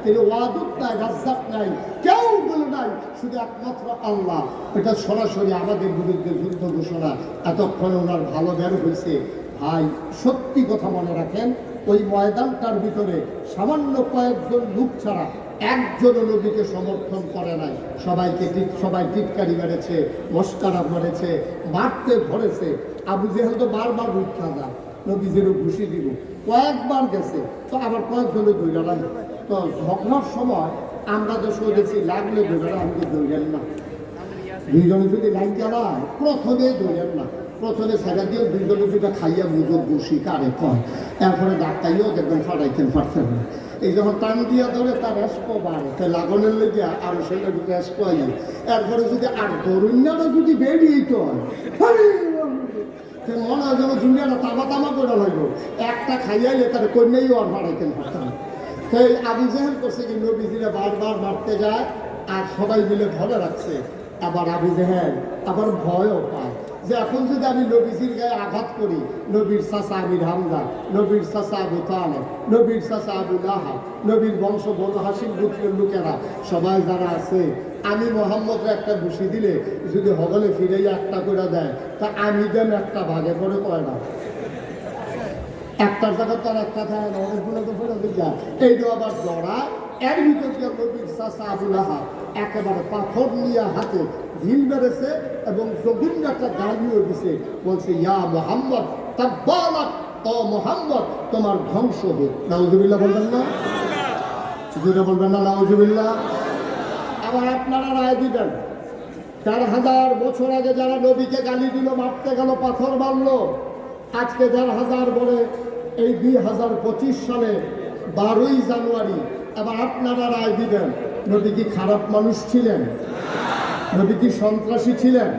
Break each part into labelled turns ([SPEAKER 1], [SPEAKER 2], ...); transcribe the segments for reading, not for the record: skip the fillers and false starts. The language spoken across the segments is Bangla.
[SPEAKER 1] তিনি ওয়াদুদ নাই, রাজ্জাক নাই, কেউ বলে নাই, শুধু একমাত্র আল্লাহ। এটা সরাসরি আমাদের বিরুদ্ধে যুদ্ধ ঘোষণা। এতক্ষণ ওনার ভালো বের হয়েছে। ভাই সত্যি কথা মনে রাখেন, ওই ময়দানটার ভিতরে সামান্য কয়েকজন লোক ছাড়া একজনও নবীকে সমর্থন করে নাই। সবাই টিটকারি মেরেছে, মস্কারা মেরেছে, মারতে ধরেছে। আবু জেহেল তো বারবার উঠা যায়, নবীজিরও ঘুষি দিব, কয়েকবার গেছে, তো আবার কয়েকজনে দৌড়া লাগে। তো ঝগড়ার সময় আমরা তো দেখছি লাগলে দৌড়া, আমাকে দৌড়েন না। দুইজনে যদি লাইন চালায় প্রথমে দৌড়েন না, প্রথমে সেটা দিয়ে দুইজনে দুটা খাইয়া বুঝো ঘুষি কারে কয়, এরপরে ডাক্তারিও দেখবেন ফাটাইতেন পারতেন না। এই যখন টান দিয়া ধরে তার রেস্কো বাড়ে, তাই লাগনের লেগে আরো সেটা রেস্কো আই। এরপরে যদি আর দরুণাটা যদি বেরিয়েই তো হয়, মনে হয় যেন দুনিয়াটা তামা করে লাগলো, একটা খাইয়াইলে তার কন্যাইও আর ফাটাইতেন পারতেন না। তাই আবু জেহেল করছে কি, নবীজিরা বারবার মারতে যায় আর সবাই মিলে ধরে রাখছে। আবার আবু জেহেল আবার ভয়ও পায় যে এখন যদি আমি নবীজির গায়ে আঘাত করি, নবীর চাচা আমির হামজা, নবীর চাচা আবু তালেব, নবীর চাচা আবু লাহাব, নবীর বংশ বনু হাসিম গোত্রের লোকেরা সবাই যারা আছে, আমি মোহাম্মদকে একটা ঘুষি দিলে যদি হগলে ফিরে একটা করে দেয়, তা আমি যেন একটা ভাগে করে কয় না, একটার জায়গা তার একটা থাকে না, অনেকগুলো তো ফেলে দিকে এইটা আবার জড়ায়। এর ভিতর দিয়ে নবীর চাচা আবু লাহাব একেবারে পাথর নিয়ে হাতে ঢিল মেরেছে এবং জঘন্য একটা গালিও দিছে, বলছে ইয়া মোহাম্মদ তাব্বালাক, ও মোহাম্মদ তোমার ধ্বংস হোক। নাউজুবিল্লাহ বলবেন না? জোরে বলবেন না নাউজুবিল্লাহ? আবার আপনারা রায় দিবেন, ৪,০০০ বছর আগে যারা নবীকে গালি দিল, মারতে গেল, পাথর মারলো, আজকে ১,৫০০ বলে এই ২০২৫ সালে ১২ই জানুয়ারি আবার আপনারা রায় দিবেন, নবী কি খারাপ মানুষ ছিলেন? নবী কি সন্ত্রাসী ছিলেন?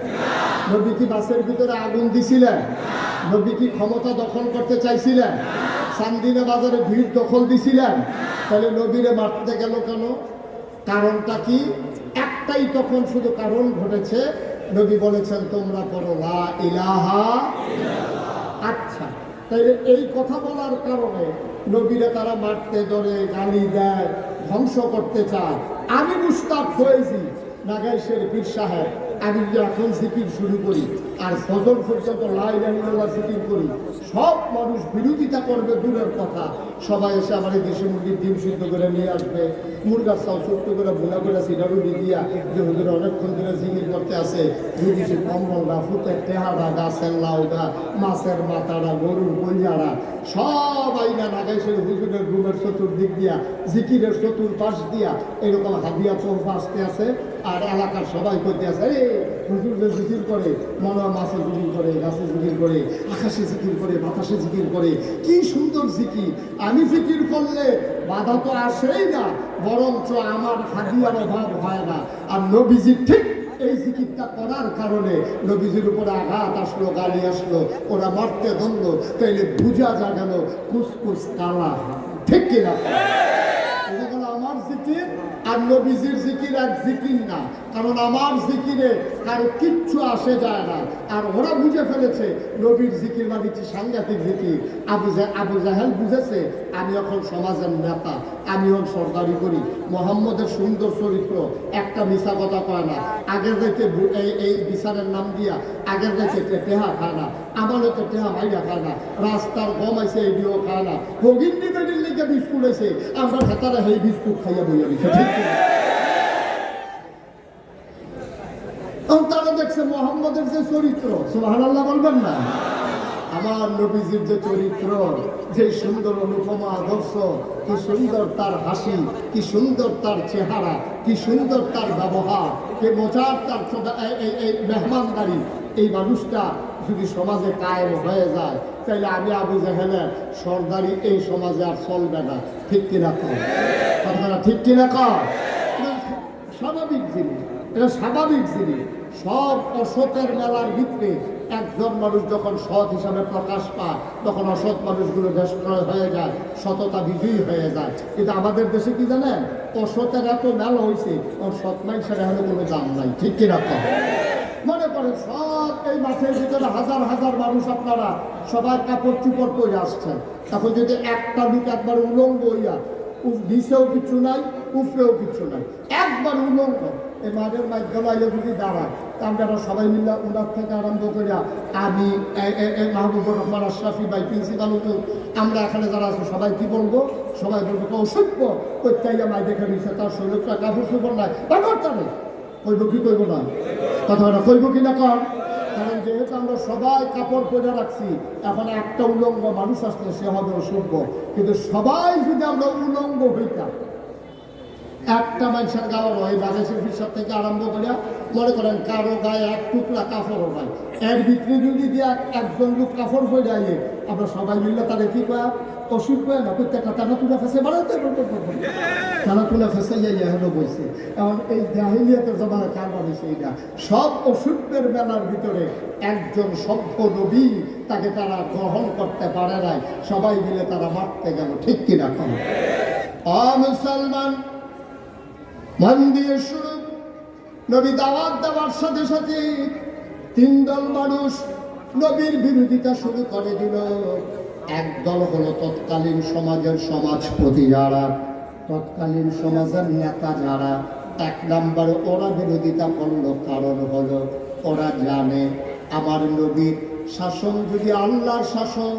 [SPEAKER 1] নবী কি বাসের ভিতরে আগুন দিছিলেন? নবী কি ক্ষমতা দখল করতে চাইছিলেন? চান্দিনা বাজারে ভিড় দখল দিছিলেন? তাহলে নবীরে মারতে গেল কেন? কারণটা কি? একটাই তখন শুধু কারণ ঘটেছে, নবী বলেছেন তোমরা পড়ো লা ইলাহা। আচ্ছা, তাইলে এই কথা বলার কারণে নবীরা তারা মারতে ধরে, গালি দেয়, ধ্বংস করতে চায়। আমি মুস্তাক হয়েছি নাগাইশের পীর সাহেব, আমি যদি এখন জিকির শুরু করি আর ফজর পর্যন্ত লা ইলাহা ইল্লাল্লাহ জিকির করি, সব মানুষ বিরোধিতা করবে দূরের কথা, সবাই এসে আমার এই দেশি মুরগির ডিম সিদ্ধ করে নিয়ে আসবে, মুরগার চাল ছোট্ট করে ভুনা করে সিডারু দিয়া যে হুজুর অনেকক্ষণ ধরে জিকির করতে আসে, বিদেশি কম্বলরা, ফুটের টেহারা, গাছের লাউটা, মাছের মাথাটা, গরুর কলিয়ারা সবাই না নাগাইশের হুজুরের রুমের চতুর্দিক দিয়া, জিকিরের চতুর্পাশ দিয়া এরকম হাদিয়া তোহফা আসতে আছে। আর এলাকার সবাই করতে আছে, হুজুর যে জিকির করে, মনে হয় মাছে জিকির করে, গাছে জিকির করে, আকাশে জিকির করে, বাতাসে জিকির করে, কি সুন্দর জিকির। আমি জিকির করলে বাধা তো আসেই না, বরঞ্চ আমার হাদিয়ার অভাব হয় না। আর নবীজি ঠিক এই জিকিরটা করার কারণে নবীজির উপরে আঘাত আসলো, গালি আসলো, ওরা মারতে ধরলো, তাইলে বুঝা যা গেল কুসকুস কালা, ঠিক কিনা? আমার জিকির আর নবীজির জিকির এক জিকির না, কারণ আমার জিকিরে কারো কিচ্ছু আসে যায় না। আর ওরা বুঝে ফেলেছে নবীর জিকির মানে কি সাংঘাতিক জিকির। আবু জাহেল বুঝেছে আমি এখন সমাজের নেতা, আমি এখন সরকারি করি, মোহাম্মদের সুন্দর চরিত্র, একটা মিশা কথা কয় না, আগের যাইতে এই বিচারের নাম দিয়া আগের যাইতে টেহা খায় না, আমানতে টেহা মাইরা খায় না, রাস্তার গম আছে এডিও খায় না, ভগিন্দি বেডির লিগে বিস্কুট আছে, আমরা ভেতারে সেই বিস্কুট খাইয়া বইয়া দিচ্ছে, ঠিক কিনা? তারা দেখছে মোহাম্মদের যে চরিত্র, সুবহানাল্লাহ বলবেন না? আমার নবীজির যে চরিত্র, যে সুন্দর অনুপমা আদর্শ, কি সুন্দর তার হাসি, কি সুন্দর তার চেহারা, কি সুন্দর তার ব্যবহার, কি মজার তার এই মেহমানদারি, এই মানুষটা যদি সমাজে কায়েম হয়ে যায়, তাহলে আমি আবু জাহেলের সরদারি এই সমাজে আর চলবে না, ঠিক কিনা কর? আপনারা ঠিক কিনা কর? স্বাভাবিক জিনিস, এটা স্বাভাবিক জিনিস। সব অসতের মেলার ভিতরে একজন মানুষ যখন সৎ হিসাবে প্রকাশ পায়, তখন অসৎ মানুষগুলো দেশপ্রয় হয়ে যায়, সততা বিজয়ী হয়ে যায়। কিন্তু আমাদের দেশে কি জানেন, অসতের এত মেলা হয়েছে, ও সৎ মানুষের এখানে কোনো দাম নাই, ঠিক কিনা কর? মনে করেন সব এই মাঠের ভিতরে হাজার হাজার মানুষ, আপনারা সবার কাপড় চুপড় করে আসছেন, তখন যদি একটা লোক একবার উলঙ্গ হইয়া নিচেও কিছু নাই, উপরেও কিছু নাই, একবার উলঙ্গ। এই মাঠের মাইকগুলো যদি দাঁড়ায়, তা আমরা সবাই মিলে ওনার থেকে আরম্ভ করে আমি মাহবুবুর রহমান আশরাফি ভাই প্রিন্সিপাল, আমরা এখানে যারা আছি সবাই কি বলবো? সবাই বলবো অসভ্য, প্রত্যেকটা মাই দেখে নিচ্ছে তার শরীরটা কাপড় চোপড় নাই, ব্যাপারটা নেই। কইব কি কইব না? কথাটা কইব কি না? কারণ যেহেতু আমরা সবাই কাপড় পরে রাখছি, এখন একটা উলঙ্গ মানুষ আসলে সে হবে অসভ্য। কিন্তু সবাই যদি আমরা উলঙ্গ হইতাম, একটা মানুষের গাওয়ার হয় বাংলাদেশের ফিসার থেকে আরম্ভ করে মনে করেন কারো গায়ে এক টুকরা কাপড়ও হয়, এর ভিতরে যদি দিয়ে একজন লোক কাপড় হয়ে যায়, আমরা সবাই মিললে তাদের কি কয়া অসুখ হয় না, প্রত্যেকটা টানা তুলে ফেসে বাড়াতে টানা তুলে ফেসে যাইয়া হলো বলছে। এখন এই জাহিলিয়াতের জমানা কার বানিয়েছে এইটা? সব অসুখের মেলার ভিতরে একজন সভ্য নবী, তাকে তারা গ্রহণ করতে পারে নাই, সবাই মিলে তারা মারতে গেল। ঠিক কিনা? কম মুসলমান মন দিয়ে শুরু। নবী দাওয়াত দেওয়ার সাথে সাথে তিন দল মানুষ নবীর বিরোধিতা শুরু করে দিল। এক দল হলো তৎকালীন সমাজের সমাজপতি যারা, তৎকালীন সমাজের নেতা যারা। এক নম্বরে ওরা বিরোধিতা করলো, কারণ হলো ওরা জানে আমার নবীর শাসন যদি আল্লাহর শাসন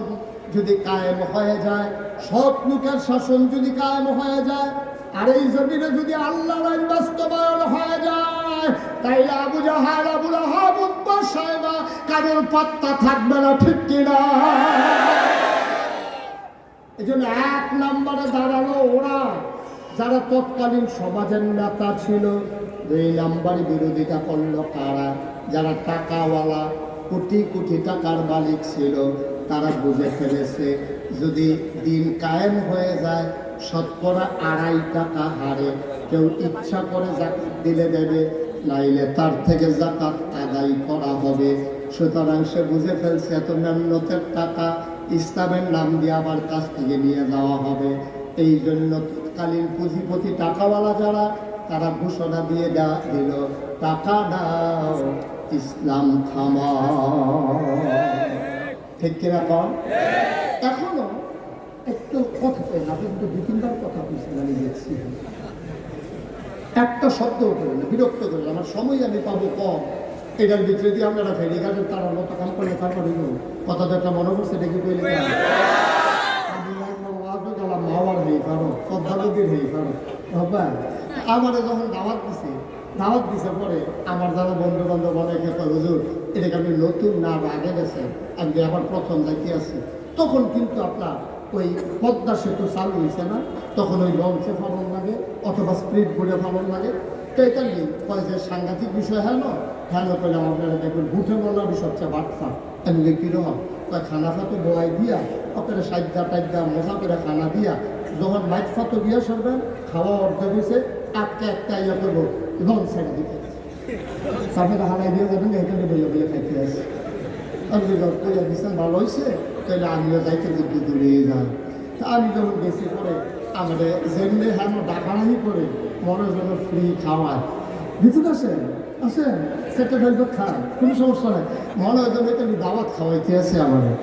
[SPEAKER 1] যদি কায়েম হয়ে যায়, সৎ লোকের শাসন যদি কায়েম হয়ে যায়, আর এই জমিনে যদি আল্লাহর আইন বাস্তবায়ন হয়ে যায়, তাইলে আবু জাহাল, আবু লাহাব, উতবা, সাইবা কারোর পাত্তা থাকবে না। ঠিক কিনা? এই জন্য এক নম্বরে দাঁড়ালো ওরা যারা তৎকালীন সমাজের নেতা ছিল। দুই নম্বরে বিরোধিতা করলো কারা? যারা টাকাওয়ালা, কোটি কোটি টাকার মালিক ছিল। তারা বুঝে ফেলেছে যদি দিন কায়েম হয়ে যায়, শতকরা 2.5 টাকা হারে কেউ ইচ্ছা করে জাকাত দিলে দেবে, নাইলে তার থেকে জাকাত আদায় করা হবে। সুতরাং সে বুঝে ফেলছে এত মেহনতের টাকা ইসলামের নাম দিয়ে আমার কাছ থেকে নিয়ে যাওয়া হবে। এই জন্য তৎকালীন পুঁজিপতি টাকাওয়ালা যারা, তারা ঘোষণা দিয়ে দিল, টাকা দাও, ইসলাম থামাও। ঠিক কিনা? কম এখনো একটু কথা পেন, আপনি কিন্তু 2-3বার কথা বলছেন, আমি দেখছি একটা শব্দ করেন, বিরক্ত করেন। আমার সময় আমি পাবো কম, এটার ভিতরে দিয়ে আপনারা ফেরিঘাটের তারার মতো কাম করলে তারপরে কথা তো একটা মনে করছে, দেখি কইলে আমি গেলাম মাওয়ার হয়ে পারো, পদ্মানদীর হয়ে পারো বাবা। আমারে যখন দাওয়াত দিছে পরে আমার যারা বন্ধু বান্ধব অনেকে হুজুর এটাকে আপনি নতুন না আগে গেছেন, আমি আবার প্রথম যাইতে আছি। তখন কিন্তু আপনার ওই পদ্মা সেতু চালু হয়েছে না, তখন ওই লঞ্চে ফালান লাগে অথবা স্পিড বোর্ডে ফালান লাগে। তো এটা নেই কয় যে সাংঘাতিক বিষয় হ্যাঁ না, হ্যাঁ না করলে আপনারা দেখবেন ভুটে বলারই সবচেয়ে বাটফা। আমি কীরকম কয় খানা ফাতো বোয়াই দিয়া আপনারা সাইডা টাইডা মজা করে খানা দিয়া যখন মাইক ফাতো দিয়া সরবেন, খাওয়া অর্ধেক হয়েছে, একটা ইয়া করবো লঞ্চ সাইড দিতে আপনারা হারাই দিয়ে যাবেন, এখানে বলে বলে খাইতে আসে। আমি কইয়া দিচ্ছেন ভালো হয়েছে, তাহলে আমিও যাইতে যদি দূরে যাই। তা আমি যখন গেছি পরে আমাদের যেমনি হ্যাঁ ডাকানি করে মনে যেন ফ্রি খাওয়ায়, ভিতরে আসেন আসেন সেটা ডাইভার খায়, কোনো সমস্যা নেই। মনে হয় যেন এটা দাওয়াত খাওয়াইতে আছে আমাদের।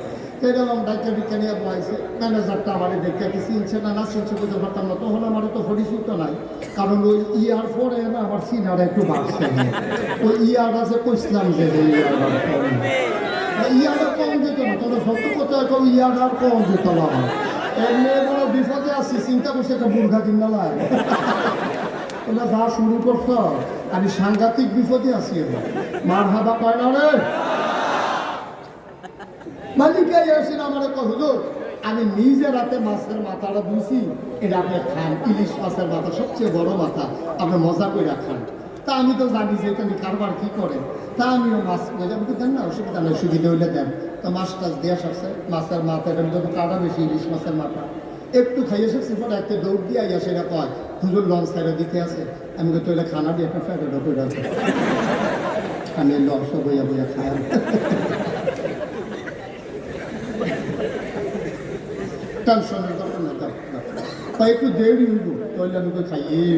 [SPEAKER 1] এরকম ডাক্তার বিজ্ঞানী বলাইছে, ম্যানেজারটা আমার দেখতে কি চিনছে না চিনছে বুঝতে পারতাম না। তখন আমার তো পরিচিত নাই, কারণ ওই ইয়ার পরে না আমার সিনার একটু বাড়ছে। ওই ইয়ার আছে কইসলাম যে ইয়ার কম যেত না, তবে সত্য কথা কেউ ইয়ার আর কম যেত না। এমনি বড় বিপদে আছি, চিন্তা করছে একটা বুর্খা কিনা লাগে। তোমরা যা শুরু করছো, আমি সাংঘাতিক বিপদে আছি। এবার মার হাবা কয় না রে মালিকে আসেন আমার হুজুর, আমি নিজে রাতে মাছের মাথাটা ধুইছি, এটা আপনি খান। ইলিশ মাছের মাথা সবচেয়ে বড় মাথা, আপনি মজা করে খান। তা আমি তো জানি যে এটা কারবার কি করে, তা আমিও মাছ বলে আমি তো দেন না, অসুবিধা নেই, সুবিধা হইলে দেন। তো মাছ টাছ দেওয়া সারছে, মাছের মাথা এটা তো কাটা বেশি, ইলিশ মাছের মাথা একটু খাইয়ে এসেছি। পরে একটা দৌড় দিয়ে আইয়া সেটা কয় হুজুর লঞ্চ সাইডে দিতে আছে। আমি তো তৈলে খানা দিয়ে একটা ফ্যাটেটা করে আছে, আমি লঞ্চ বইয়া বইয়া খাই। টেনশনের দরকার না, তাই একটু দেরি হইব, তাহলে আমি তো খাইয়ে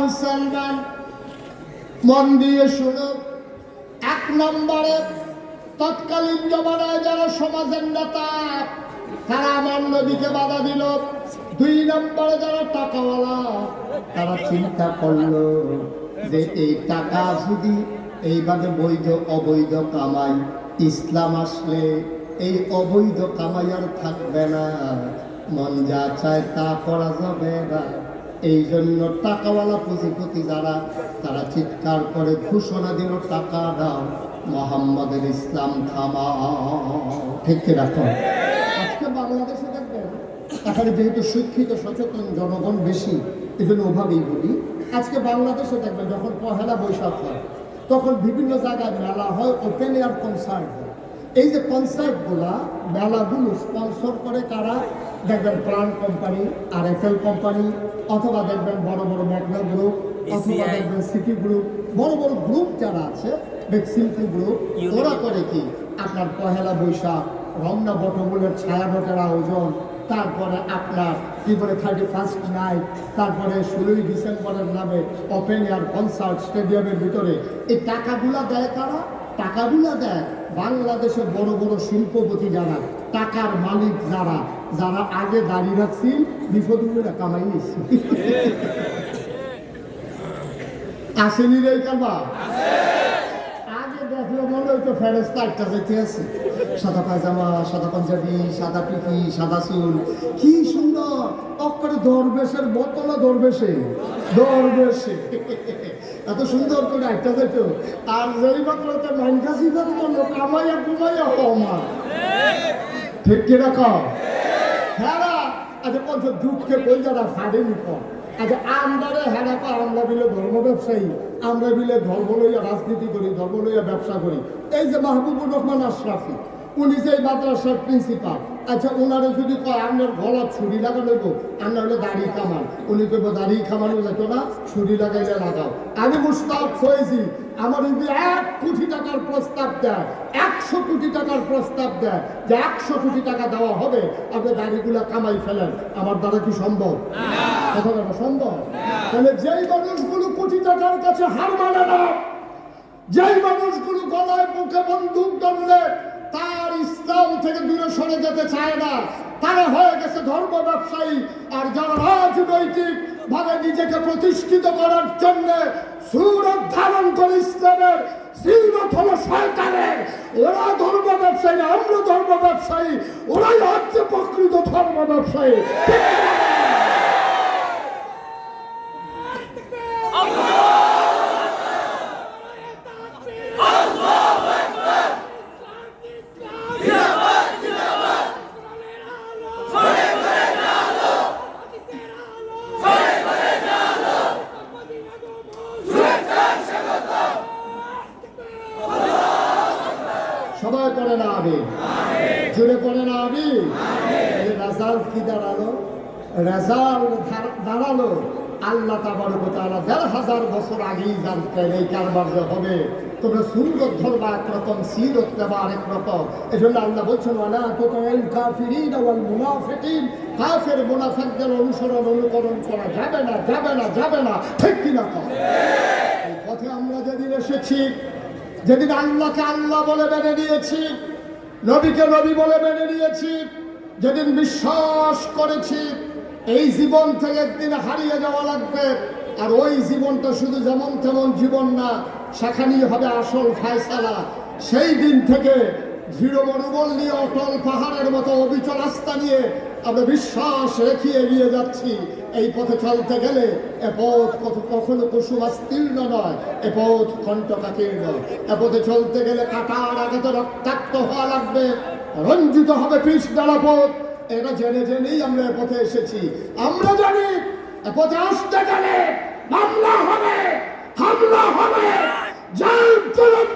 [SPEAKER 1] মুসলমান মন দিয়ে শুনো। 1 নম্বরে তৎকালীন জমানায় যারা সমাজের নেতা, তারা আমার নবীকে বাধা দিল। 2 নম্বরে যারা টাকাওয়ালা, তারা চিন্তা করলো যে এই টাকা যদি এইভাবে বৈধ অবৈধ কামাই, ইসলাম আসলে এই অবৈধ কামাই আর থাকবে না, মন যা চায় তা করা যাবে না। এই জন্য টাকাওয়ালা পুঁজিপতি যারা, তারা চিৎকার করে ঘোষণা দিল, টাকা দাও, মোহাম্মদের ইসলাম থামাও। ঠিক কি রাখো? আজকে বাংলাদেশে দেখবেন, এখানে যেহেতু শিক্ষিত সচেতন জনগণ বেশি, এই জন্য ওভাবেই বলি, আজকে বাংলাদেশে দেখবেন যখন পহেলা বৈশাখ হয়, তখন বিভিন্ন জায়গায় মেলা হয়, ওপেন এয়ার কনসার্ট হয়। এই যে কনসার্টগুলা, মেলাগুলো স্পন্সর করে কারা? দেখবেন প্রাণ কোম্পানি, RFL কোম্পানি, অথবা দেখবেন বড় বড় ম্যাগনা গ্রুপ, অথবা দেখবেন সিটি গ্রুপ, বড় বড় গ্রুপ যারা আছে, বেক্সিমপুর গ্রুপ, ওরা করে কি আপনার পহেলা বৈশাখ, রমনা বটমূলের ছায়ানটের আয়োজন, তারপরে আপনার কি বলে 31st নাইট, তারপরে 16ই ডিসেম্বরের নামে ওপেন এয়ার কনসার্ট স্টেডিয়ামের ভিতরে। এই টাকাগুলা দেয় কারা? টাকাগুলা দেয় বাংলাদেশের বড় বড় শিল্পপতি যারা, টাকার মালিক যারা, যারা আগে দাঁড়িয়ে রাখছেন বিপদগুলো কামাই নিচ্ছে। আসেনি রে কারবা? আগে দেখলে মনে হইতো ফেরেস্তা একটা যেতে আছে, সাদা পায়জামা, সাদা পাঞ্জাবি, সাদা টুপি, সাদা চুল, কি সুন্দর অক্ষরে দরবেশের বোতলা, দরবেশে এত সুন্দর করে একটা যেত। আর যেই মাত্র মাইনকাশি করলো কামাইয়া কুমাইয়া হমা। ঠিক কিরকম? হ্যাঁ, আচ্ছা পঞ্চ দুঃখে বই যারা ফাড়েনি পর, আচ্ছা আমরারে হেরা পা, আমরা বিলে ধর্ম ব্যবসায়ী, আমরা বিলে ধর্ম লইয়া রাজনীতি করি, ধর্ম লইয়া ব্যবসা করি। এই যে মাহবুবুর রহমান আশরাফি, উনি যে মাদ্রাসার প্রিন্সিপাল, আচ্ছা ওনারে যদি কয় আপনার গলা ছুরি লাগানো হইব, আমরা হলে দাড়ি কামান, উনি কইব দাড়ি কামানো যেত না, ছুরি লাগাইলে লাগাও। আমি মুস্তাক হয়েছি, আমার যদি 1 কোটি টাকার প্রস্তাব দেয়, 100 কোটি টাকার প্রস্তাব দেয় যে 100 কোটি টাকা দেওয়া হবে, আপনি দাড়িগুলা কামাই ফেলেন, আমার দ্বারা কি সম্ভব? কথা সম্ভব? তাহলে যেই মানুষগুলো কোটি টাকার কাছে হার মানে না, যেই মানুষগুলো গলায় মুখে বন্দুক ধরলে তার ইসলাম থেকে দূরে সরে যেতে চায় না, তারা হয়ে গেছে ধর্ম ব্যবসায়ী। আর যারা রাজনৈতিক ভাবে নিজেকে প্রতিষ্ঠিত করার জন্য সুরত ধারণ করে ইসলামের সিরত হলো শয়তানের, ওরা ধর্ম ব্যবসায়ী, আমরা ধর্ম ব্যবসায়ী, ওরাই হচ্ছে প্রকৃত ধর্ম ব্যবসায়ী। সবাই পড়ে না আমি, জুড়ে পড়ে না আমি। রেজাল্ট কি দাঁড়ালো? রেজাল্ট দাঁড়ালো আল্লাহ তাবারক ওয়া তাআলা ১,৫০০ বছর আগেই জানতেন এই কারবার যে হবে। তোমরা সুন্নত ধরবা একরকম, সিরত নেবা আরেক রকম। এই জন্য আল্লাহ বলছেন ওয়ালা তুতিল কাফিরিন ওয়াল মুনাফিকিন, কাফের মুনাফিকদের অনুকরণ করা যাবে না, যাবে না, যাবে না। ঠিক কিনা? এই পথে আমরা যেদিন এসেছি, যেদিন আল্লাহকে আল্লাহ বলে মেনে নিয়েছি, নবীকে নবী বলে মেনে নিয়েছি, যেদিন বিশ্বাস করেছি এই জীবন থেকে একদিন হারিয়ে যাওয়া লাগবে, আর ওই জীবনটা শুধু যেমন তেমন জীবন না, সেখানেই হবে আসল ফায়সালা। সেই দিন থেকে দৃঢ় মনোবল নিয়ে, অটল পাহাড়ের মতো অবিচল আস্থা নিয়ে আমরা বিশ্বাস রেখে এগিয়ে যাচ্ছি। এই পথে চলতে গেলে এ পথ কখনো কুসুমাস্তীর্ণ নয়, এ পথ কণ্টকাকীর্ণ। এ পথে চলতে গেলে কাটার আঘাতে রক্তাক্ত হওয়া লাগবে, রঞ্জিত হবে পিচ ডালা পথ। এটা জেনে জেনেই আমরা এ পথে এসেছি। আমরা জানি এ পথে আসতে গেলে মামলা হবে, হামলা হবে,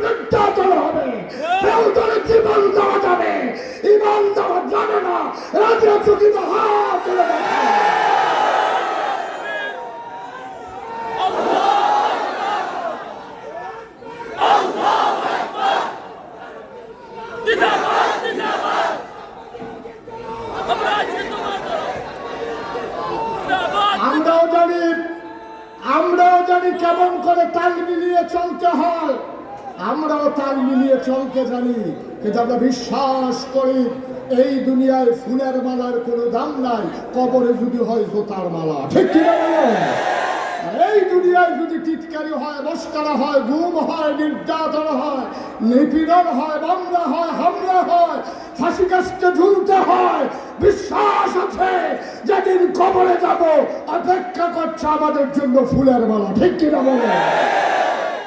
[SPEAKER 1] নির্যাতন হবে, কেউ তোর জীবন দেওয়া যাবে, ইমান দেওয়া যাবে না। রাজনীতিক হাত আমরাও জানি কেমন করে তাল মিলিয়ে চলতে হয়, আমরাও তাল মিলিয়ে চলতে জানি। কিন্তু আমরা বিশ্বাস করি এই দুনিয়ায় ফুলের মালার কোনো দাম নাই, কবরে যদি হয় জোতার মালা। ঠিক কি না বলো? এই দুনিয়ায় যদি টিটকারি হয়, মস্করা হয়, গুম হয়, নির্যাতন হয়, নিপীড়ন হয়, মামলা হয়, হামলা হয়, ফাঁসি কাস্টে ঝুলতে হয়, বিশ্বাস আছে যেদিন কবরে যাব অপেক্ষা করছে আমাদের জন্য ফুলের মালা। ঠিক কিনা বলে?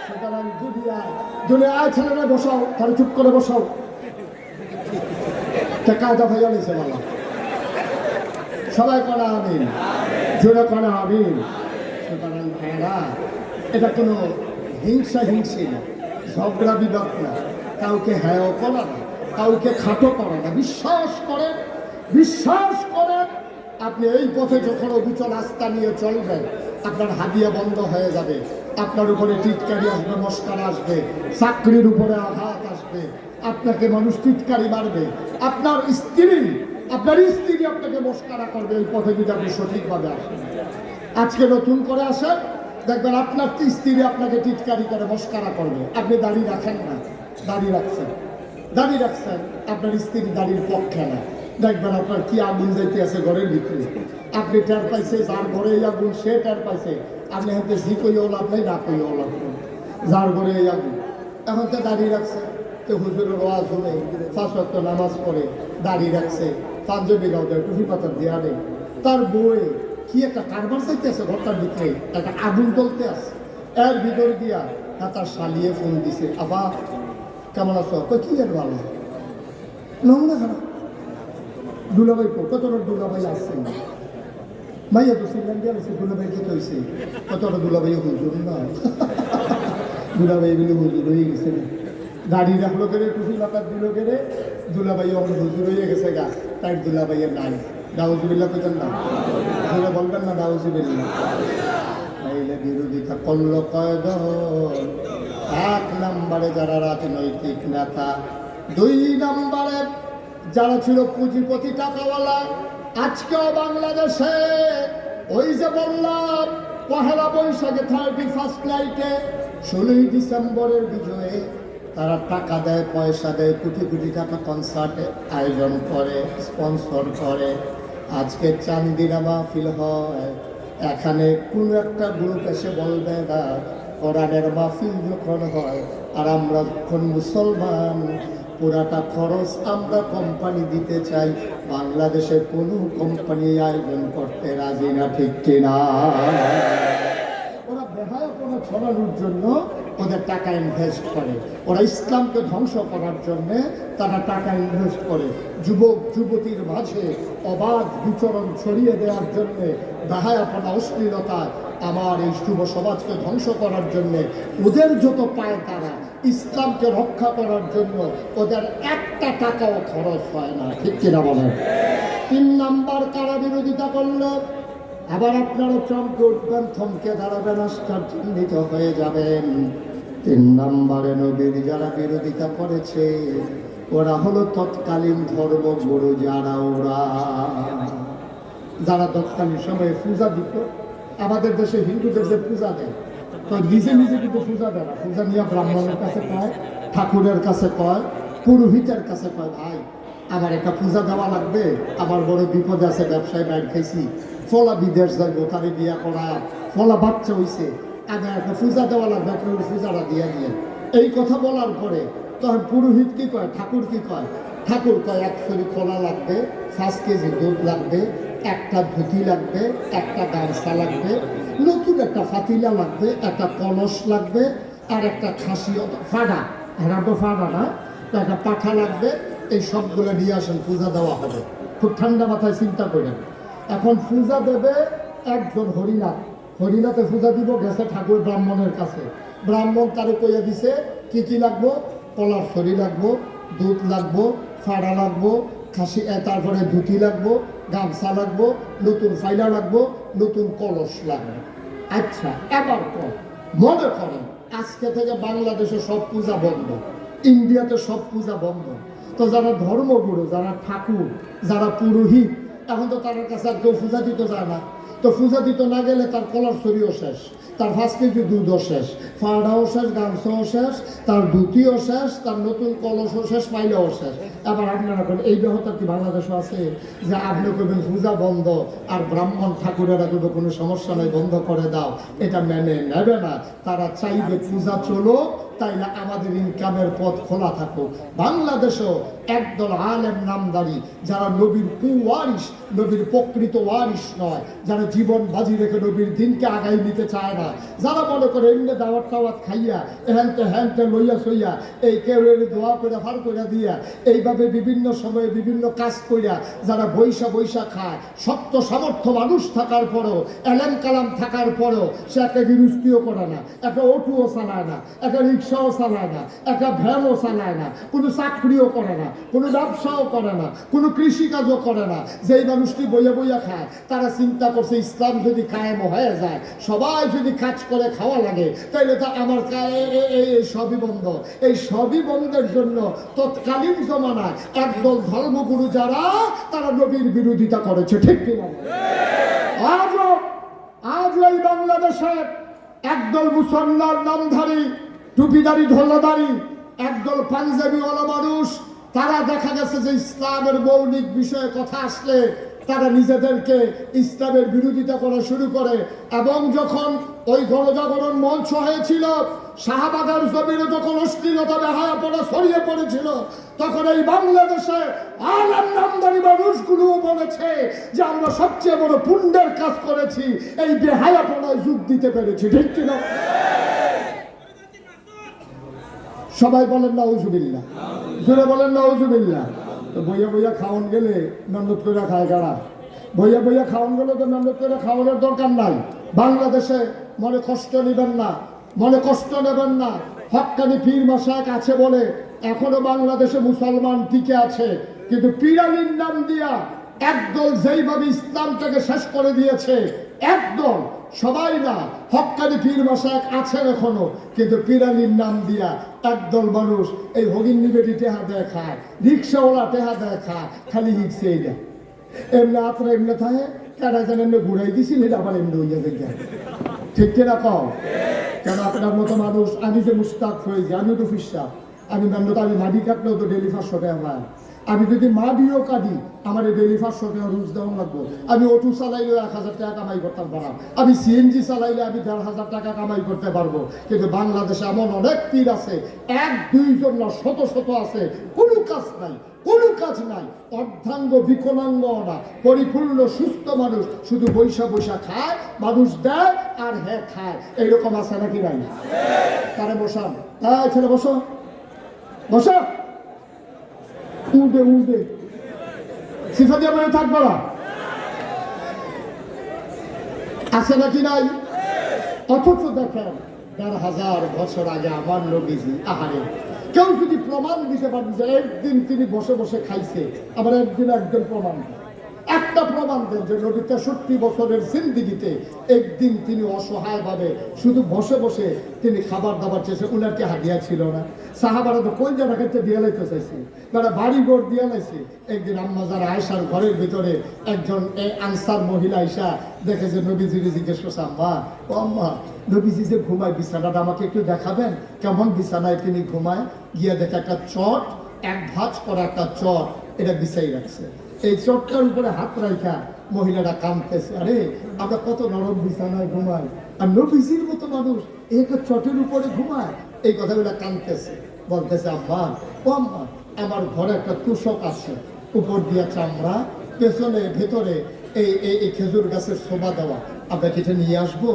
[SPEAKER 1] সুতরাং দুনিয়ায় ছেলেরা বসাও, তাহলে চুপ করে বসাও। কায়দা ভাইয়া নিছে মালা, সবাই করা আমিন, জোরে করা আমিন। সুতরাং ভাইরা, এটা কোনো হিংসি না, ঝগড়া বিবাদ না, কাউকে হ্যাঁ করা না, কাউকে খাটো করা না। বিশ্বাস করেন আপনি এই পথে যখন অবিচল আস্থা নিয়ে চলবেন, আপনার হাদিয়া বন্ধ হয়ে যাবে, আপনার উপরে টিটকারি আসবে, মস্কারা আসবে, চাকরির উপরে আঘাত আসবে, আপনাকে মানুষ টিটকারি মারবে, আপনার স্ত্রী আপনাকে মস্কারা করবে। এই পথে যদি আপনি সঠিকভাবে আসেন, আজকে নতুন করে আসেন, দেখবেন আপনার স্ত্রী আপনাকে টিটকারি করে, মস্কারা করবে। আপনি দাড়ি রাখেন না, দাড়ি রাখছেন, আপনার স্ত্রী দাড়ির পক্ষে না, দেখবেন আপনার কি আগুন যাইতে আছে ঘরের ভিতরে। আপনি টের পাইছে, যার ঘরে এই আগুন সে টের পাইছে, আপনি হয়তো জি কইও লাভ নেই, না কইও লাভ নেই, যার ঘরে এই আগুন। এখন তো দাঁড়িয়ে রাখছে, তো হুজুরের ওয়াজ শুনে 5 ওয়াক্ত নামাজ পড়ে দাঁড়িয়ে রাখছে, পাঞ্জাবি গাও দেয়, টুপি পাতা দেওয়া নেই, তার বউয়ে কি একটা কারবার চাইতে আছে ঘরটার ভিতরে, একটা আগুন জ্বলতে আছে, এর ভিতর দিয়া তার শালিয়ে ফোন দিছে, আবা কেমন আছো? কি এর ভালো না খারাপ? দুলাভাই কত দুলাভাই আসছে না, ভাইয়া তো শ্রীলঙ্কা আছে, দুলাভাই কি হয়েছে? কত দুলাভাই হুজুর না, দুলাভাই বলে হুজুর হয়ে গেছে না, গাড়ি রাখলো কেড়ে, টুপি মাথার দিল কেড়ে, দুলাভাই অনেক হুজুর হয়ে গেছে গা, তাই দুলাভাইয়ের নাই। দাউজুবিল্লাহ পেতেন না, বলবেন না দাউজুবিল্লাহ। তাইলে বিরোধিতা করল কয়জন? 1 নম্বরে যারা রাজনৈতিক নেতা, 2 নম্বরে যারা ছিল পুঁজিপতি টাকাওয়ালা। আজকেও বাংলাদেশে ওই যে বললাম, পহেলা বৈশাখে 31st নাইটে 16ই ডিসেম্বরের বিজয়ে তারা টাকা দেয়, পয়সা দেয়, কোটি কোটি টাকা কনসার্টে আয়োজন করে, স্পন্সর করে। আজকে চান্দিনা মাহফিল হয়, এখানে কোনো একটা গ্রুপ এসে বলবে না, কোরআনের মাহফিল যখন হয় আর আমরা যখন মুসলমান, পুরাটা খরচ আমরা কোম্পানি দিতে চাই, বাংলাদেশে কোনো কোম্পানি আয়োজন করতে রাজি না। ঠিক কিনা? ওরা বেহায়াপনা ছড়ানোর জন্য ওদের টাকা ইনভেস্ট করে, ওরা ইসলামকে ধ্বংস করার জন্যে তারা টাকা ইনভেস্ট করে, যুবক যুবতীর মাঝে অবাধ বিচরণ ছড়িয়ে দেওয়ার জন্যে, বেহায়াপনা অশ্লীলতা আমার এই যুব সমাজকে ধ্বংস করার জন্যে ওদের যত পায়, তারা ইসলামকে রক্ষা করার জন্য ওদের একটা টাকাও খরচ হয় না। ঠিক কিনা বলেন? 3 নম্বর কারা বিরোধিতা করল? আবার আপনারা চমকে উঠবেন, থমকে দাঁড়াবেন, আশ্চর্যান্বিত হয়ে যাবেন। 3 নম্বরে নবীর যারা বিরোধিতা করেছে, ওরা হলো তৎকালীন ধর্মগুরু। যারা তৎকালীন সময়ে পূজা দিত, আমাদের দেশে হিন্দুদের যে পূজা দেয়, তো নিজে কিন্তু পূজা দেয় না, পূজা নিয়ে ব্রাহ্মণের কাছে কয়, ঠাকুরের কাছে কয়, পুরোহিতের কাছে কয়, ভাই আমার একটা পূজা দেওয়া লাগবে, আমার বড় বিপদ আছে, ব্যবসায় বাইর খাইছি, ফলা বিদেশ যাইবো, তারে বিয়া করা, ফলা বাচ্চা হইছে, আমার একটা পূজা দেওয়া লাগবে, আপনি পূজাটা দিয়ে নিয়ে। এই কথা বলার পরে তখন পুরোহিত কি কয়, ঠাকুর কি কয়? ঠাকুর কয় 1 ছড়ি খোলা লাগবে, 5 কেজি দুধ লাগবে, একটা ধুতি লাগবে, একটা গামছা লাগবে, নতুন একটা ফাতিলা লাগবে, একটা কলস লাগবে, আর একটা খাসি ফাড়া, এরা তো ফাড়া না, তো একটা পাঠা লাগবে। এই সবগুলো নিয়ে আসেন, পূজা দেওয়া হবে। খুব ঠান্ডা মাথায় চিন্তা করেন। এখন পূজা দেবে একজন হরিনাথ, হরিনাথে পূজা দিব, গেছে ঠাকুর ব্রাহ্মণের কাছে, ব্রাহ্মণ তারে কইয়া দিছে কি কি লাগবো, কলার ছড়ি লাগবো, দুধ লাগবো, ফাড়া লাগবো, খাসি, তারপরে ধুতি লাগবো, গামছা লাগবো, নতুন ফাইলা লাগবো, নতুন কলস লাগবে। আচ্ছা, এবার মনে করেন আজকে থেকে বাংলাদেশে সব পূজা বন্ধ, ইন্ডিয়াতে সব পূজা বন্ধ, তো যারা ধর্মগুরু, যারা ঠাকুর, যারা পুরোহিত, এখন তো তাদের কাছে আর কেউ পূজা দিতে যায় না। তো পূজা দিতে না গেলে তার কলার ছড়িও শেষ, তার 5 কেজি দুধও শেষ, ফাড়াও শেষ, গামছাও শেষ, তার ধুতিও শেষ, তার নতুন কলসও শেষ, পাইলেও শেষ। এবার আপনারা করেন এই ব্যবহার কি বাংলাদেশও আছে যে আপনি করবেন পূজা বন্ধ আর ব্রাহ্মণ ঠাকুরেরা করবে কোনো সমস্যা নেই বন্ধ করে দাও, এটা মেনে নেবে না। তারা চাইবে পূজা চলো, তাই না আমাদের ইনকামের পথ খোলা থাকুক। বাংলাদেশেও একদল আলেম নামদারি যারা নবীর কুওয়ারিস, নবীর প্রকৃত ওয়ারিস নয়, যারা জীবন বাজি রেখে নবীর দিনকে আগাই নিতে চায় না, যারা মনে করে এমনি দাওয়াত টাওয়াত খাইয়া হ্যানতে লইয়া সইয়া এই কেউ দোয়া করে ফার করে দিয়া এইভাবে বিভিন্ন সময়ে বিভিন্ন কাজ করিয়া যারা বৈশা খায়, সত্য সামর্থ্য মানুষ থাকার পরেও, এলেম কালাম থাকার পরেও সে একটা গৃহস্থিও করে না, একটা অটোও চালায় না, একটা রিক্সাও চালায় না, একটা ভ্যানও চালায় না, কোনো চাকরিও করে না, কোনো ব্যবসাও করে না, কোনো কৃষিকাজও করে না। যেই মানুষটি বইয়া খায় তারা চিন্তা করছে ইসলাম যদি কায়েম হয়ে যায়, সবাই যদি কাজ করে খাওয়া লাগে, তাইলে তো আমার এই সবই বন্ধ। এই সবই বন্ধের জন্য তৎকালীন জমানায় একদল ধর্মগুরু যারা তারা নবীর বিরোধিতা করেছে, ঠিক কিনা? আজ এই বাংলাদেশে একদল মুসলমান নামধারী টুপিদারি ধল্লাদারি একদল পাঞ্জাবি ওয়ালা মানুষ, তারা দেখা গেছে যে ইসলামের মৌলিক বিষয়ে কথা আসলে তারা নিজেদেরকে ইসলামের বিরোধিতা করা শুরু করে। এবং যখন ওই গণজাগরণ মঞ্চ হয়েছিল, শাহবাগের জমিনে যখন অশ্লীলতা বেহায়া পড়া ছড়িয়ে পড়েছিল, তখন এই বাংলাদেশে আলেম নামদারি মানুষগুলো বলেছে যে আমরা সবচেয়ে বড় পুণ্যের কাজ করেছি, এই বেহায়া পড়ায় যোগ দিতে পেরেছি, ঠিক কিনা? সবাই বলেন নাউজুবিল্লাহ, জোরে বলেন নাউজুবিল্লাহ। তো বইয়া খাওয়ান গেলে মেহনত করে খায় কারা? বইয়া খাওয়ান গেলে তো মেহনত করে খাওয়ানোর দরকার নাই। বাংলাদেশে মনে কষ্ট নেবেন না, মনে কষ্ট নেবেন না। হক্কানি পীর মাশায়েখ আছে বলে এখনো বাংলাদেশে মুসলমান টিকে আছে, কিন্তু পীরালির নাম দিয়া একদল যেইভাবে ইসলামটাকে শেষ করে দিয়েছে, একদল, সবাই না, হক্কানি পীর মাশায়েখ আছেন এখনো, কিন্তু পীরালির নাম দিয়া একদল মানুষ এই হগিন্নি বেটি টেহা দেয় খায়, রিক্সাওয়ালা টেহা দেয় খায়, খালি হিকছে এইটা এমনি আত্রা এমনি থাকে, কারা যেন এমনি ঘুরাই দিছিল, এটা আবার এমনি হইয়া যায়, ঠিক কিনা কও? কেন আপনার মতো মানুষ, আমি যে মুস্তাক হয়েছি, আমিও তো ফিসা, আমি মেহনত, আমি মাটি কাটলেও তো ডেলি 500 টাকা পাই। আমি যদি মা দিয়েও কাটি আমার ডেলি 500 টাকা রুজ দেওয়া লাগবো। আমি অটো চালাইলেও 1000 টাকা কামাই করতে পারবো, আমি সিএনজি চালাইলে আমি 1500 টাকা কামাই করতে পারবো। কিন্তু বাংলাদেশে এমন অনেক পীর আছে, 1-2 জন না, শত আছে, কোনো কাজ নাই, কোনো কাজ নাই, অর্ধাঙ্গ বিকলাঙ্গ না, পরিপূর্ণ সুস্থ মানুষ, শুধু বৈশা খায়, মানুষ দেয় আর হ্যাঁ খায়, এইরকম আছে নাকি নাই? তারা বসান, হ্যাঁ ছেলে বসো, বসো, উঠে সিফা দিয়ে মনে থাকবো না, আছে নাকি নাই? অথচ দেখেন 1000 বছর আগে আমার নবীজি, আহারে, কেউ যদি প্রমাণ দিতে পারেন যে একদিন তিনি বসে খাইছে, আবার একজন প্রমাণ দেন, একটা প্রমাণ দেন যে নবী 63 বছরের জিন্দিগিতে একদিন তিনি অসহায়ভাবে শুধু বসে তিনি খাবার দাবার চেয়েছে, উনার কি হাদিয়া ছিল না? সাহাবারা তো কোন জায়গা ক্ষেত্রে দিয়ে লাইতে চাইছে, তারা বাড়ি ঘর দিয়ে লাইছে। একদিন আম্মা যারা আয়েশার ঘরের ভিতরে একজন আনসার মহিলা আয়েশা দেখে যে নবীজিকে জিজ্ঞেস করছে, আম্মা, ও আম্মা, নবীজি যে ঘুমায় বিছানাটা আমাকে একটু দেখাবেন, কেমন বিছানায় তিনি ঘুমায়? গিয়ে দেখে একটা চট, এক ভাঁজ করা একটা চট, এটা বিছাই রাখছে। এই চটটার উপরে হাত রাখা মহিলাটা কাঁদতেছে, আরে আমরা কত নরম বিছানায় ঘুমাই, আর নবীজির মতো মানুষ একটা চটের উপরে ঘুমায়, এই কথাগুলো কাঁদতেছে। বলতেছে, আম্মা, ও আম্মা, আমার ঘরে একটা তুষক আছে, উপর দিয়া চামড়া, পেছনে ভেতরে এই খেজুর গাছের শোভা দেওয়া, আপনাকে এটা নিয়ে আসবো?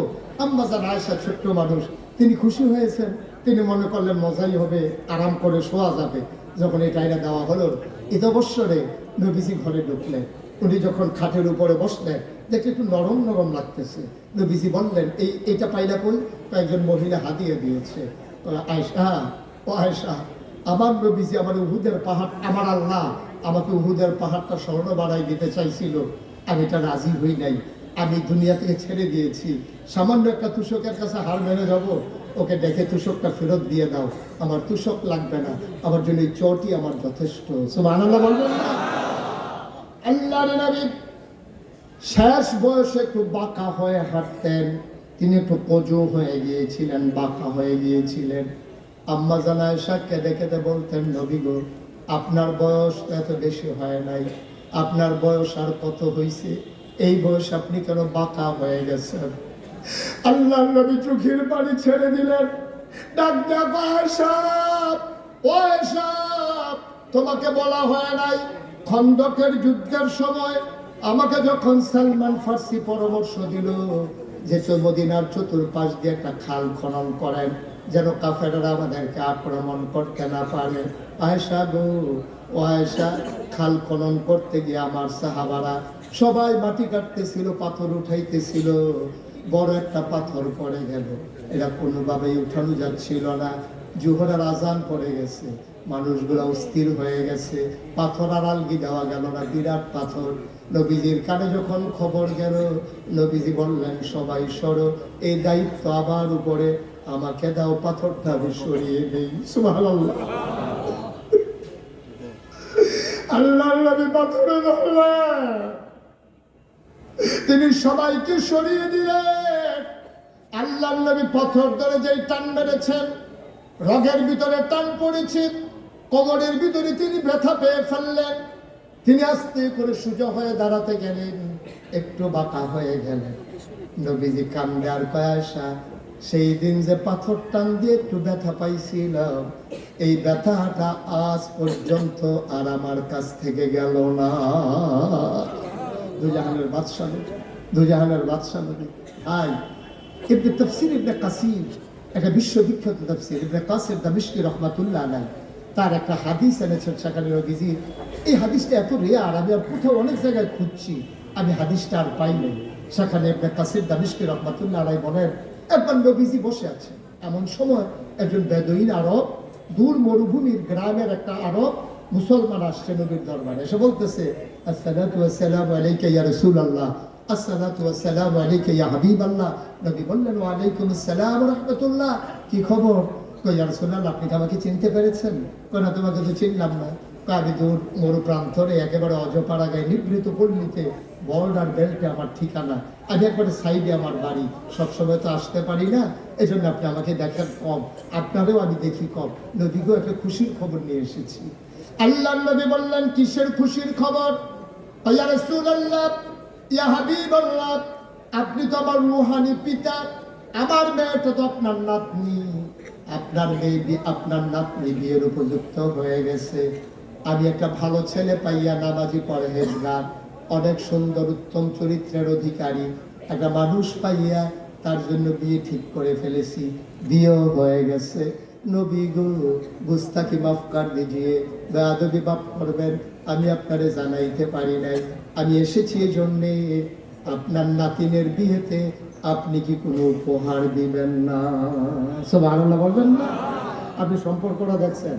[SPEAKER 1] আম্মা যারা আয়েশা ছোট্ট মানুষ, তিনি খুশি হয়েছেন, তিনি মনে করলেন মজাই হবে, আরাম করে শোয়া যাবে। যখন এই টাইনা দেওয়া হলো, ঈদ অবসরে নবীজি ঘরে ঢুকলেন। উনি যখন খাটের উপরে বসলেন, দেখলে একটু নরম লাগতেছে। নবীজি বললেন, এইটা পাইলা কই? একজন মহিলা হাদিয়া দিয়েছে। আয়েশা, ও আয়েশা, আমার নবীজি আমার উহুদের পাহাড়, আমার আল্লাহ আমাকে উহুদের পাহাড়টা স্বর্ণ বাড়াই দিতে চাইছিল, আমি এটা রাজি হই নাই, আমি দুনিয়া থেকে ছেড়ে দিয়েছি। সামান্য একটা তুষকের কাছে হার মেনে যাব, ওকে দেখে তুষকটা ফেরত দিয়ে দাও, আমার তুষক লাগবে না, আমার জন্য এই চটি আমার যথেষ্ট। সুবহানাল্লাহ বলবেন না? আল্লাহর নবী শেষ বয়সে একটু বাঁকা হয়ে হাঁটতেন, তিনি একটু কজু হয়ে গিয়েছিলেন, বাঁকা হয়ে গিয়েছিলেন। আম্মা জান আয়েশা কেঁদে কেঁদে বলতেন, নবী গো, আপনার বয়স তো এত বেশি হয় নাই, আপনার বয়স আর কত হয়েছে, এই বয়স আপনি কেন বাঁকা হয়ে গেছেন? আল্লাহর নবী চোখের পানি ছেড়ে দিলেন, ডাক ডাক আয়েশা, ও আয়েশা, তোমাকে বলা হয় নাই খন্দকের যুদ্ধের সময় আমাকে যখন সালমান ফার্সি পরামর্শ দিল যে মদিনার চতুর্পাশ দিয়ে একটা খাল খনন করেন যেন কাফেররা আমাদেরকে আক্রমণ করতে না পারে? আয়েশা গো, ও আয়েশা, খাল খনন করতে গিয়ে আমার সাহাবারা সবাই মাটি কাটতেছিল, পাথর উঠাইতেছিল, বড় একটা পাথর পড়ে গেল, এটা কোনোভাবেই উঠানো যাচ্ছিল না। জোহরের আজান পড়ে গেছে, মানুষগুলো অস্থির হয়ে গেছে, পাথর আর আলগি দেওয়া গেল না, বিরাট পাথর। নবীজির কানে যখন খবর গেল, নবীজি বললেন, সবাই সরো, এই দায়িত্ব আমার উপরে, আমাকে দাও, পাথরটা আমি সরিয়ে দেই। সুবহানাল্লাহ। আল্লাহর নবী পাথরে ধরলেন, তিনি সবাইকে সরিয়ে দিলেন। আল্লাহর নবী পাথর ধরে যেই টান মেরেছেন, রগের ভিতরে টান পড়েছে, কোমরের ভিতরে তিনি ব্যথা পেয়ে ফেললেন। তিনি আস্তে করে সোজা হয়ে দাঁড়াতে গেলেন, একটু বাঁকা হয়ে গেলেন। নবীজি কান্দে আর কয়, আয়েশা, সেই দিন যে পাথর টান দিয়ে একটু ব্যথা পাইছিলাম, এই ব্যথাটা আজ পর্যন্ত আর আমার কাছ থেকে গেল না। দুজাহানের বাদশাহ নবী, দুজাহানের বাদশাহ নবী। আয় ইবনে তাফসীর ইবনে কাসির, একটা বিশ্ববিখ্যাত তাফসীর, ইবনে কাসির দামিশকি রহমাতুল্লাহ আলাইহি, তার একটা হাদিস এনেছেন সেখানে নবীজি। এই হাদিসটা এত রেয়ার, আমি আর কোথাও অনেক জায়গায় খুঁজছি, আমি হাদিসটা আর পাই নাই। সেখানে ইবনে কাসির দামিশকি রহমাতুল্লাহ আলাইহি বলেন, একবার নবীজি বসে আছেন, এমন সময় একজন বেদুইন আরব, দূর মরুভূমির গ্রামের একটা আরব মুসলমান আসছে নবীর দরবারে, এসে বলতেছে, আসসালাতু ওয়াসসালামু আলাইকা ইয়া রাসূলুল্লাহ, আসসালাতু ওয়াসসালামু আলাইকা ইয়া হাবিবাল্লাহ। নবী বললেন, ওয়া আলাইকুম আসসালাম ওয়া রাহমাতুল্লাহ, কি খবর? কই, ইয়া রাসূলুল্লাহ, আপনি কি আমাকে চিনতে পেরেছেন? কই, না, তোমাকে তো চিনলাম না। আমি দূর মরু প্রান্তরে একেবারে অজপাড়া গায়ে নিবৃত পল্লীতে, বর্ডার বেল্টে আমার ঠিকানা, আমি একবারে সাইডে আমার বাড়ি, সবসময় তো আসতে পারি না, এই জন্য আপনি আমাকে দেখেন কম, আপনারেও আমি দেখি কম। নবীগো, একটা খুশির খবর নিয়ে এসেছি। আল্লাহর নবী বললেন, কিসের খুশির খবর? ইয়া রাসূলুল্লাহ, ইয়া হাবিবাল্লাহ, আপনি তো আমার রূহানি পিতা, আমার মেয়েটা তো আপনার নাতনি, আপনার মেয়ে, আপনার নাতনি বিয়ের উপযুক্ত হয়ে গেছে। আমি একটা ভালো ছেলে পাইয়া, নামাজি, পরহেজগার, অনেক সুন্দর উত্তম চরিত্রের অধিকারী একটা মানুষ পাইয়া তার জন্য বিয়ে ঠিক করে ফেলেছি, বিয়েও হয়ে গেছে। নবী গো, গুস্তাকি মাফ কর দিজিয়ে, বেয়াদবি মাফ করবেন, আমি আপনারে জানাইতে পারি নাই। আমি এসেছি এই জন্যে, আপনার নাতিনের বিয়েতে আপনি কি কোনো উপহার দিবেন না? সুবহানাল্লাহ বলবেন না? আপনি সম্পর্কটা দেখছেন,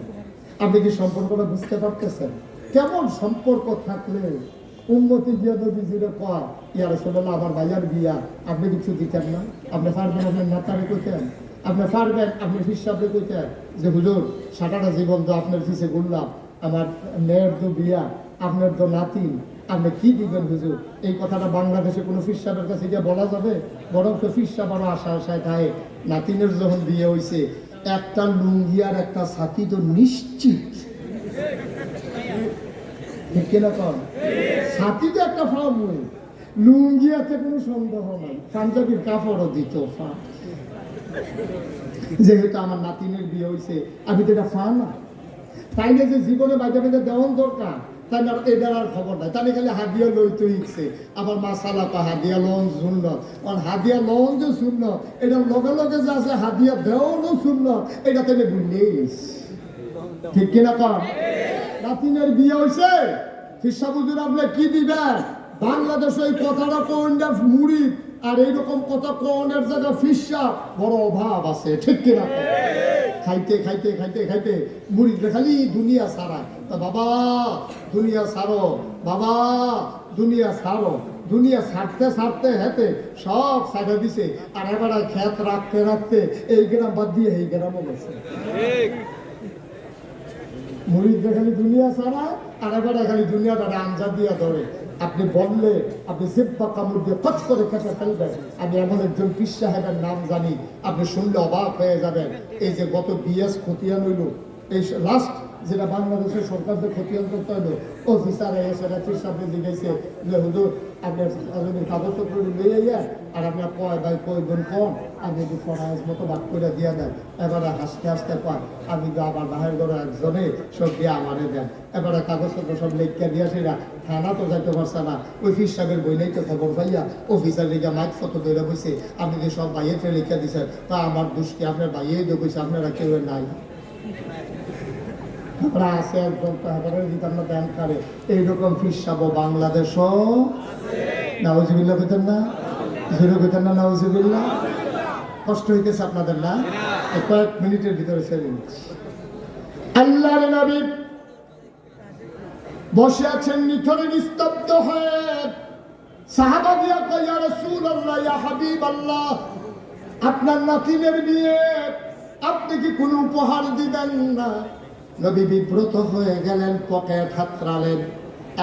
[SPEAKER 1] আপনি কি সম্পর্কটা বুঝতে পারতেছেন? কেমন সম্পর্ক থাকলে উম্মতি গিয়া নবীজিরে কয়, ইয়া রাসূলুল্লাহ, আমার ভাইয়ার বিয়া, আপনি কিছু দিতেন না? আপনি পারবেন? আপনার নেতারে কইতেন? আপনি পারবেন? আপনি হিসাবে কইতেন যে হুজুর, সারাটা জীবন তো আপনার পিছে ঘুরলাম, আমার মেয়ের তো বিয়া, আপনার তো নাতি, আপনি কি দিবেন হুজুর? এই কথাটা বাংলাদেশে কোনো ফির সাহেবের কাছে গিয়ে বলা যাবে? বরং তো ফির সাহেব আরো আশায় থাকে, নাতিনের যখন বিয়ে হয়েছে, একটা লুঙ্গি আর একটা ছাতি তো নিশ্চিত, ঠিক কিনা কন? ছাতি তো একটা ফার্ম হয়ে, লুঙ্গি আছে কোনো সন্দেহ নাই, পাঞ্জাবির কাপড়ও দিত ফা। যেহেতু আমার নাতিনের বিয়ে হয়েছে, আমি তো এটা ফা না, তাই না, যে জীবনে বাজে বাজে দেওয়ান দরকার, তাই না, এটার আর খবর নাই, তাই খালি হাদিয়া লই তো ইচ্ছে। আমার মাসালা পা হাদিয়া লন শূন্য, কারণ হাদিয়া লন যে শূন্য, এটার লগে লগে যে আছে হাদিয়া দেওয়ানো শূন্য, এটা তো বুঝলেই, ঠিক কিনা কম? নাতিনের বিয়ে হয়েছে, ফিরসা বুঝুন, আপনি কি দিবেন? বাংলাদেশে এই কথাটা কোনটা মুড়ি আর এইরকম কথা কোনের জায়গা ফিরসা বড় অভাব আছে, ঠিক কিনা? খাইতে খাইতে খাইতে খাইতে মুড়িতে খালি দুনিয়া সারা, তা বাবা দুনিয়া সারো, বাবা দুনিয়া সারো, দুনিয়া ছাড়তে ছাড়তে হেতে সব সাজা দিছে, আর এবার খেত রাখতে রাখতে এই গ্রাম বাদ দিয়ে এই গ্রামও গেছে। মুড়িতে খালি দুনিয়া সারা, আর এবার খালি দুনিয়াটা আঞ্জা দিয়া ধরে, আপনি বললে আপনি জিব্বা কামড় দিয়ে কচ করে কেটে ফেলবেন। আমি এমন একজন পীর সাহেবের নাম জানি, আপনি শুনলে অবাক হয়ে যাবেন। এই যে গত বিএস খতিয়ান হইল, এই লাস্ট যেটা বাংলাদেশের সরকারদের খতিয়ান করতে হলো, অফিসারে এসে পীর সাহেব জিজ্ঞাসা যে হুজুর আপনার কাগজপত্র লইয়া ইয়া আর আপনার কয় ভাই কয় বোন কম, আমি যদি ফরাজ মতো বাদ করে দিয়ে দেন। এবারে হাসতে হাসতে পান, আমি তো আবার বাহির ধরো একজনে সব দিয়ে আমারে দেন। এবারে কাগজপত্র সব লেখা দিয়ে সেরা থানা তো যাইতে পারছে না, ওই ফির সাহেবের বইলেই তো খবর পাইয়া অফিসার লিখা মাইক ফটো ধরে বসে, আপনি যে সব বাইরে লিখা দিচ্ছেন, তা আমার দুষ্টি আপনার বাইরে দিয়ে বসে, আপনারা কেউ নাই। আমরা আছে একজন আমরা ব্যাংক করে এইরকম ফিসাবো বাংলাদেশও নাউজুবিল্লাহ কইতেন না, জোরে কইতেন না নাউজুবিল্লাহ। কষ্ট হইতেছে আপনাদের না? কয়েক মিনিটের ভিতরে ছেড়ে নিচ্ছি। আল্লাহর নবী বসে আছেন নিথরে নিস্তব্ধ হয়ে। সাহাবা দিয়া কয় ইয়া রাসূলুল্লাহ, ইয়া হাবিবাল্লাহ, আপনার নাতিনের বিয়ে, আপনি কি কোনো উপহার দিবেন না? নবী বিব্রত হয়ে গেলেন, পকেট হাতড়ালেন,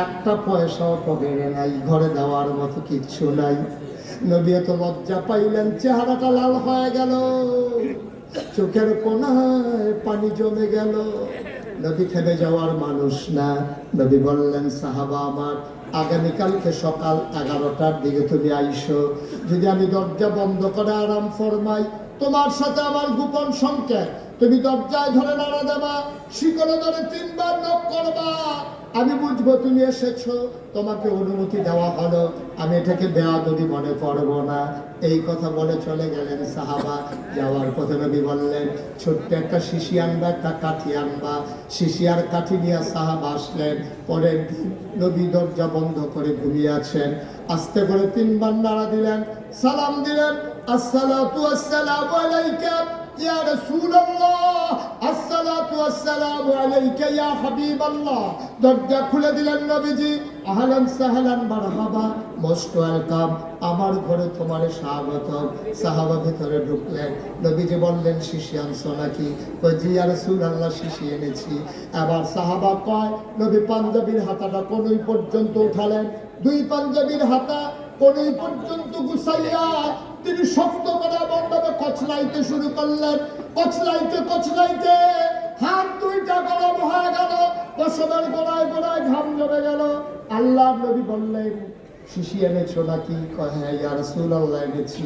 [SPEAKER 1] একটা পয়সাও পকেটে নাই, ঘরে দেওয়ার মতো কিচ্ছু নাই। নবী এত লজ্জা পাইলেন, চেহারাটা লাল হয়ে গেল, চোখের কোণায় পানি জমে গেল। নবী থেমে যাওয়ার মানুষ না। নবী বললেন, সাহাবা আমার, আগামীকালকে সকাল 11টার দিকে তুমি আইসো। যদি আমি দরজা বন্ধ করে আরাম ফরমাই, তোমার সাথে আমার গোপন সংকেত, তুমি দরজায় ধরে নাড়া দেবা, শিকলে ধরে 3 বার নক করবা, আমি বুঝবো তুমি এসেছো, তোমাকে অনুমতি দেওয়া হলো, আমি এটাকে বেয়াদবি মনে করবো না। এই কথা বলে চলে গেলেন সাহাবা। যাওয়ার পথে নবী বললেন, ছোট্ট একটা শিশি আনবা, একটা কাঠি আনবা। শিশি আর কাঠি নিয়ে সাহাবা আসলেন। পরের দিন নবী দরজা বন্ধ করে ঘুমিয়ে আছেন। আস্তে করে 3 বার নাড়া দিলেন, সালাম দিলেন, আসসালাতু আসসালামু আলাইকা ইয়া রাসূলুল্লাহ, আসসালাতু আসসালামু আলাইকা ইয়া হাবিবাল্লাহ। দরজা খুলে দিলেন নবীজি। আহলান সাহলান মারহাবা, মোস্ট ওয়েলকাম, আমার ঘরে তোমার স্বাগতম। সাহাবা ভিতরে ঢুকলেন। নবীজি বললেন, শিশি আনছো নাকি? কই জি ইয়া রাসূলুল্লাহ, শিশি এনেছি। আবার সাহাবা কয়, নবী পাঞ্জাবির হাতাটা কোনই পর্যন্ত উঠালেন। 2 পাঞ্জাবির হাতা কোনই পর্যন্ত গুছাইয়া তিনি শক্ত করে এমনভাবে কচলাইতে শুরু করলেন। কচলাইতে কচলাইতে হাত 2টা গরম হয়ে গেল, পশমের গোড়ায় গোড়ায় ঘাম জমে গেল। আল্লাহর নবী বললেন, শিশি এনেছো নাকি? কয় হ্যাঁ ইয়া রাসূলুল্লাহ এনেছি।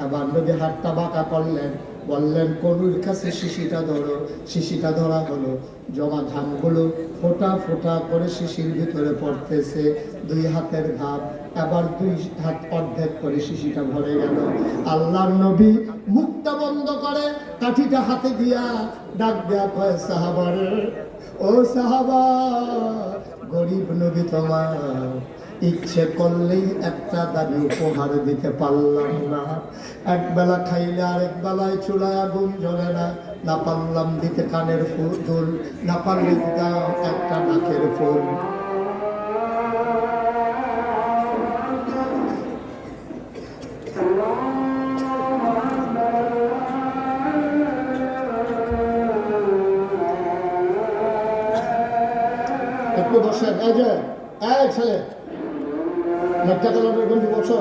[SPEAKER 1] আবার নবী হাতটা বাঁকা করলেন, বললেন, কনুর কাছে শিশিটা ধরো। শিশিটা ধরা হলো। জমা ঘামগুলো ফোঁটা ফোঁটা করে শিশির ভিতরে পড়তেছে। 2 হাতের ঘাম, আবার 2 হাত অর্ধেক করে শিশিটা ভরে গেল। আল্লাহর নবী মুখটা বন্ধ করে কাঠিটা হাতে দিয়া ডাক দেয়া কয়, সাহাবারে, ও সাহাবা, গরিব নবী তোমার, ইচ্ছে করলেই একটা দাবি উপহার দিতে পারলাম না। একবেলা খাইলে আরেক বেলায় চুলায় আগুন জ্বলে না। না পারলাম দিতে কানের ফুল, না পারলে দাও একটা নাকের ফুল। একটু বসেন, এই যে, এই ছেলে, একটা কালারের গঞ্জি বসো।